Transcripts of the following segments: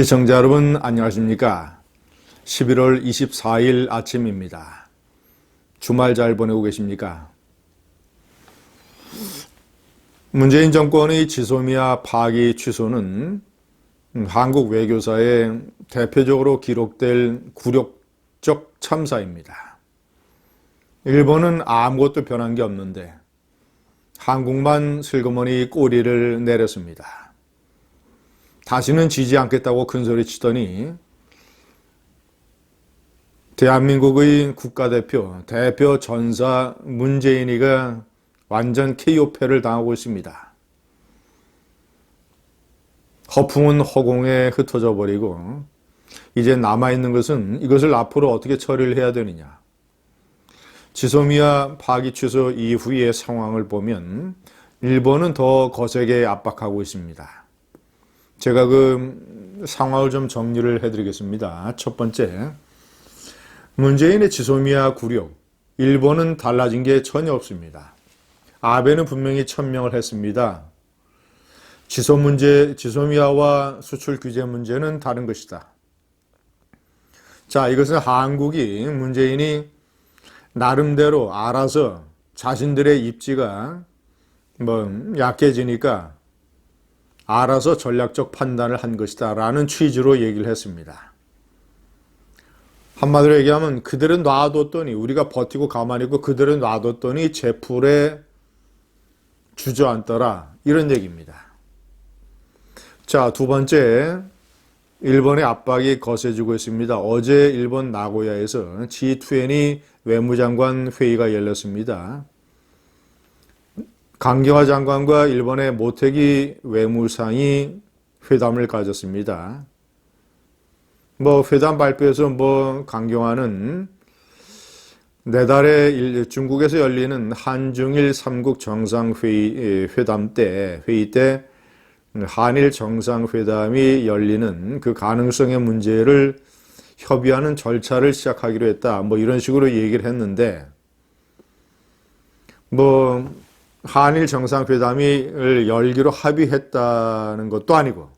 시청자 여러분 안녕하십니까? 11월 24일 아침입니다. 주말 잘 보내고 계십니까? 문재인 정권의 지소미아 파기 취소는 한국 외교사에 대표적으로 기록될 굴욕적 참사입니다. 일본은 아무것도 변한 게 없는데 한국만 슬그머니 꼬리를 내렸습니다. 다시는 지지 않겠다고 큰소리 치더니 대한민국의 대표 전사 문재인이가 완전 KO패를 당하고 있습니다. 허풍은 허공에 흩어져 버리고 이제 남아있는 것은 이것을 앞으로 어떻게 처리를 해야 되느냐. 지소미아 파기 취소 이후의 상황을 보면 일본은 더 거세게 압박하고 있습니다. 제가 그 상황을 좀 정리를 해드리겠습니다. 첫 번째, 문재인의 지소미아 굴욕, 일본은 달라진 게 전혀 없습니다. 아베는 분명히 천명을 했습니다. 지소미아와 수출 규제 문제는 다른 것이다. 자, 이것은 한국이 문재인이 나름대로 알아서 자신들의 입지가 약해지니까 알아서 전략적 판단을 한 것이다 라는 취지로 얘기를 했습니다. 한마디로 얘기하면 그들은 놔뒀더니 우리가 버티고 가만히 있고 그들은 놔뒀더니 제풀에 주저앉더라 이런 얘기입니다. 자, 두 번째, 일본의 압박이 거세지고 있습니다. 어제 일본 나고야에서 G20 외무장관 회의가 열렸습니다. 강경화 장관과 일본의 모테기 외무상이 회담을 가졌습니다. 회담 발표에서 강경화는 내달에 중국에서 열리는 한중일 3국 정상회의 회의 때 한일 정상회담이 열리는 그 가능성의 문제를 협의하는 절차를 시작하기로 했다. 이런 식으로 얘기를 했는데 한일 정상회담을 열기로 합의했다는 것도 아니고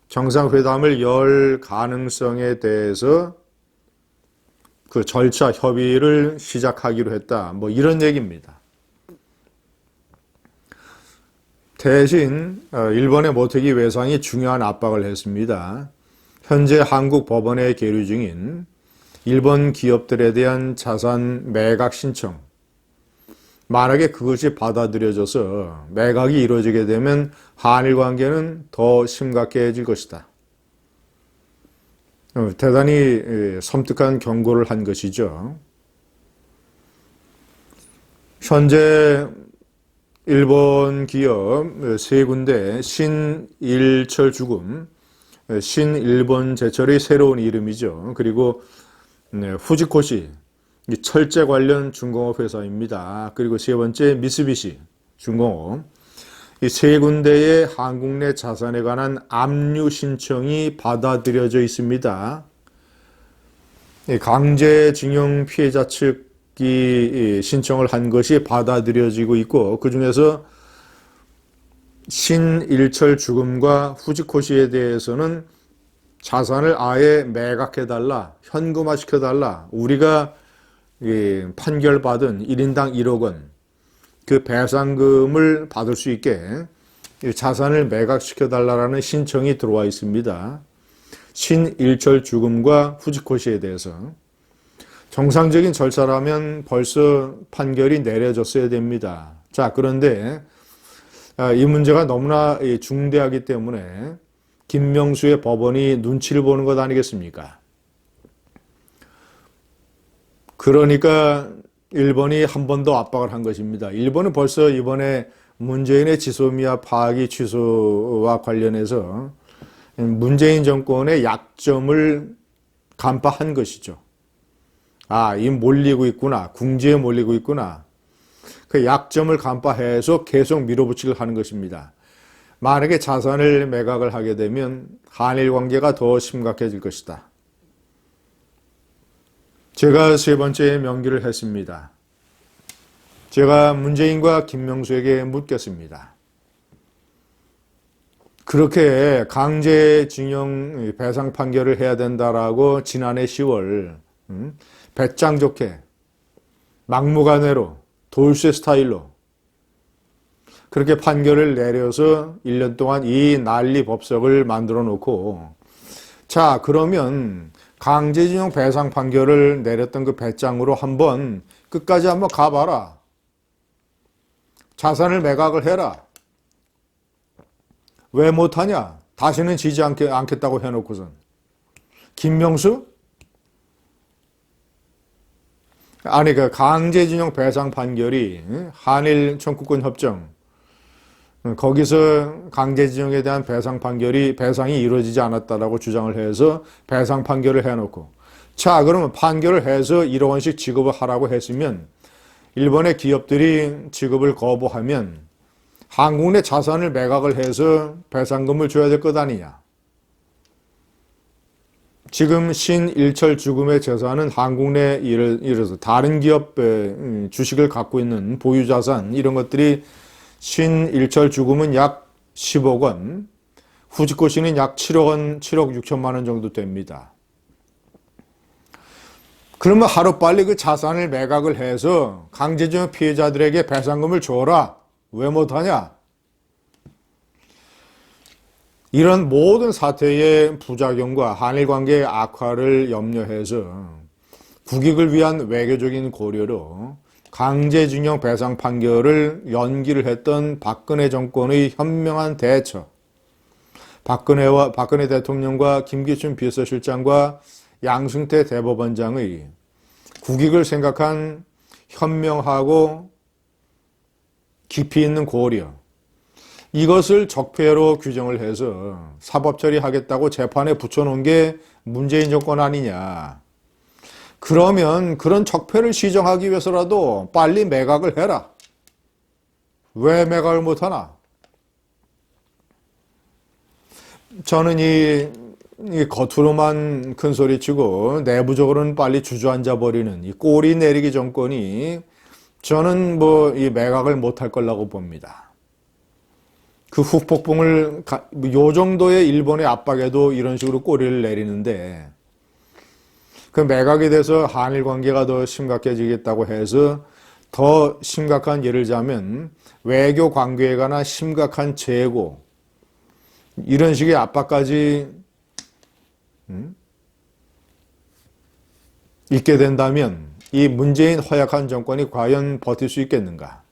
정상회담을 열 가능성에 대해서 그 절차 협의를 시작하기로 했다. 이런 얘기입니다. 대신 일본의 모테기 외상이 중요한 압박을 했습니다. 현재 한국 법원에 계류 중인 일본 기업들에 대한 자산 매각 신청, 만약에 그것이 받아들여져서 매각이 이루어지게 되면 한일 관계는 더 심각해질 것이다. 대단히 섬뜩한 경고를 한 것이죠. 현재 일본 기업 세 군데 신일철 죽음, 신일본 제철의 새로운 이름이죠. 그리고 후지코시, 철제 관련 중공업 회사입니다. 그리고 세 번째 미쓰비시 중공업. 이 세 군데의 한국 내 자산에 관한 압류 신청이 받아들여져 있습니다. 강제징용 피해자 측이 신청을 한 것이 받아들여지고 있고 그 중에서 신일철 죽음과 후지코시에 대해서는 자산을 아예 매각해달라, 현금화시켜달라. 우리가 판결받은 1인당 1억 원 그 배상금을 받을 수 있게 자산을 매각시켜달라는 신청이 들어와 있습니다. 신일철 죽음과 후지코시에 대해서 정상적인 절차라면 벌써 판결이 내려졌어야 됩니다. 자, 그런데 이 문제가 너무나 중대하기 때문에 김명수의 법원이 눈치를 보는 것 아니겠습니까? 그러니까 일본이 한 번 더 압박을 한 것입니다. 일본은 벌써 이번에 문재인의 지소미아 파기 취소와 관련해서 문재인 정권의 약점을 간파한 것이죠. 이 몰리고 있구나. 궁지에 몰리고 있구나. 그 약점을 간파해서 계속 밀어붙이려 하는 것입니다. 만약에 자산을 매각을 하게 되면 한일 관계가 더 심각해질 것이다. 제가 세 번째 명기를 했습니다. 제가 문재인과 김명수에게 묻겠습니다. 그렇게 강제징용 배상 판결을 해야 된다라고 지난해 10월 배짱 좋게 막무가내로 돌쇠 스타일로 그렇게 판결을 내려서 1년 동안 이 난리 법석을 만들어 놓고, 자, 그러면 강제징용 배상 판결을 내렸던 그 배짱으로 한번 끝까지 한번 가봐라. 자산을 매각을 해라. 왜 못하냐? 다시는 지지 않겠다고 해놓고선. 김명수? 아니, 그 강제징용 배상 판결이 한일 청구권 협정, 거기서 강제징용에 대한 배상이 이루어지지 않았다라고 주장을 해서 배상 판결을 해놓고, 자, 그러면 판결을 해서 1억 원씩 지급을 하라고 했으면 일본의 기업들이 지급을 거부하면 한국 내 자산을 매각을 해서 배상금을 줘야 될 것 아니냐. 지금 신일철 주금의 재산은 한국 내 예를 들어서 다른 기업의 주식을 갖고 있는 보유자산 이런 것들이 신일철 주금은 약 10억 원, 후지코 씨는 약 7억 원, 7억 6천만 원 정도 됩니다. 그러면 하루빨리 그 자산을 매각을 해서 강제징용 피해자들에게 배상금을 줘라. 왜 못하냐? 이런 모든 사태의 부작용과 한일 관계의 악화를 염려해서 국익을 위한 외교적인 고려로 강제징용 배상 판결을 연기를 했던 박근혜 정권의 현명한 대처, 박근혜 대통령과 김기춘 비서실장과 양승태 대법원장의 국익을 생각한 현명하고 깊이 있는 고려, 이것을 적폐로 규정을 해서 사법 처리하겠다고 재판에 붙여놓은 게 문재인 정권 아니냐. 그러면 그런 적폐를 시정하기 위해서라도 빨리 매각을 해라. 왜 매각을 못하나? 저는 이 겉으로만 큰 소리치고 내부적으로는 빨리 주저앉아 버리는 이 꼬리 내리기 정권이 저는 이 매각을 못할 거라고 봅니다. 그 후폭풍을 요 정도의 일본의 압박에도 이런 식으로 꼬리를 내리는데, 그 매각에 대해서 한일 관계가 더 심각해지겠다고 해서 더 심각한 예를 들자면 외교 관계에 관한 심각한 재고, 이런 식의 압박까지 있게 된다면 이 문재인 허약한 정권이 과연 버틸 수 있겠는가?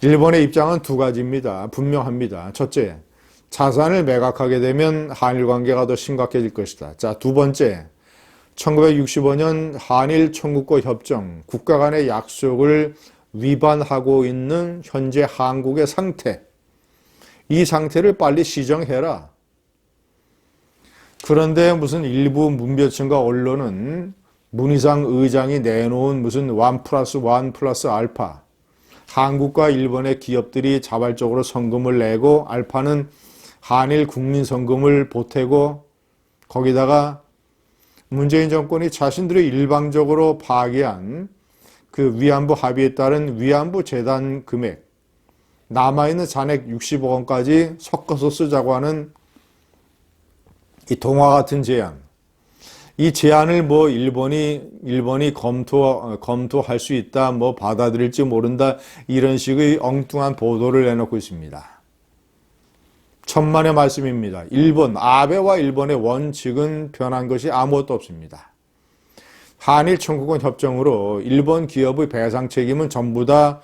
일본의 입장은 두 가지입니다. 분명합니다. 첫째, 자산을 매각하게 되면 한일 관계가 더 심각해질 것이다. 자, 두 번째, 1965년 한일 청구권 협정, 국가 간의 약속을 위반하고 있는 현재 한국의 상태, 이 상태를 빨리 시정해라. 그런데 무슨 일부 문별층과 언론은 문희상 의장이 내놓은 무슨 1+1+ 알파, 한국과 일본의 기업들이 자발적으로 성금을 내고 알파는 한일 국민성금을 보태고 거기다가 문재인 정권이 자신들이 일방적으로 파기한 그 위안부 합의에 따른 위안부 재단 금액, 남아있는 잔액 60억 원까지 섞어서 쓰자고 하는 이 동화 같은 제안. 이 제안을 일본이 검토할 수 있다, 받아들일지 모른다, 이런 식의 엉뚱한 보도를 내놓고 있습니다. 천만의 말씀입니다. 아베와 일본의 원칙은 변한 것이 아무것도 없습니다. 한일 청구권 협정으로 일본 기업의 배상 책임은 전부 다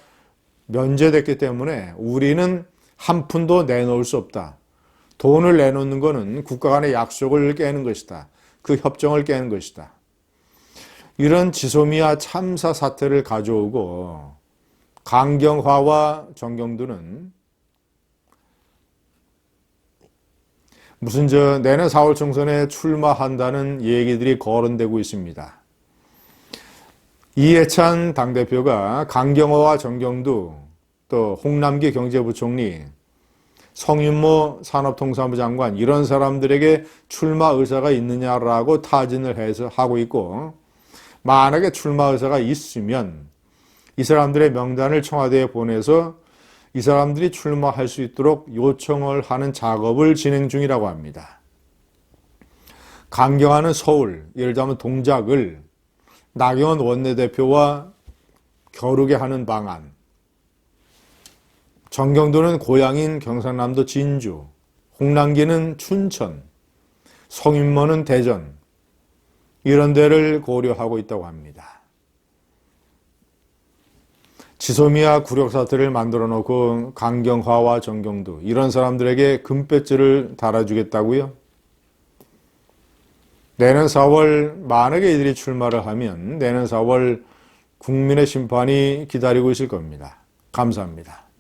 면제됐기 때문에 우리는 한 푼도 내놓을 수 없다. 돈을 내놓는 것은 국가 간의 약속을 깨는 것이다. 그 협정을 깨는 것이다. 이런 지소미아 참사 사태를 가져오고 강경화와 정경두는 무슨 내년 4월 총선에 출마한다는 얘기들이 거론되고 있습니다. 이해찬 당대표가 강경화와 정경두, 또 홍남기 경제부총리, 성윤모 산업통상부 장관, 이런 사람들에게 출마 의사가 있느냐라고 타진을 해서 하고 있고, 만약에 출마 의사가 있으면 이 사람들의 명단을 청와대에 보내서 이 사람들이 출마할 수 있도록 요청을 하는 작업을 진행 중이라고 합니다. 강경하는 서울, 예를 들면 동작을 나경원 원내대표와 겨루게 하는 방안, 정경도는 고향인 경상남도 진주, 홍남기는 춘천, 성윤모는 대전, 이런 데를 고려하고 있다고 합니다. 지소미아 굴욕 사태를 만들어 놓고 강경화와 정경도, 이런 사람들에게 금배지를 달아주겠다고요? 내년 4월 만약에 이들이 출마를 하면 내년 4월 국민의 심판이 기다리고 있을 겁니다. 감사합니다.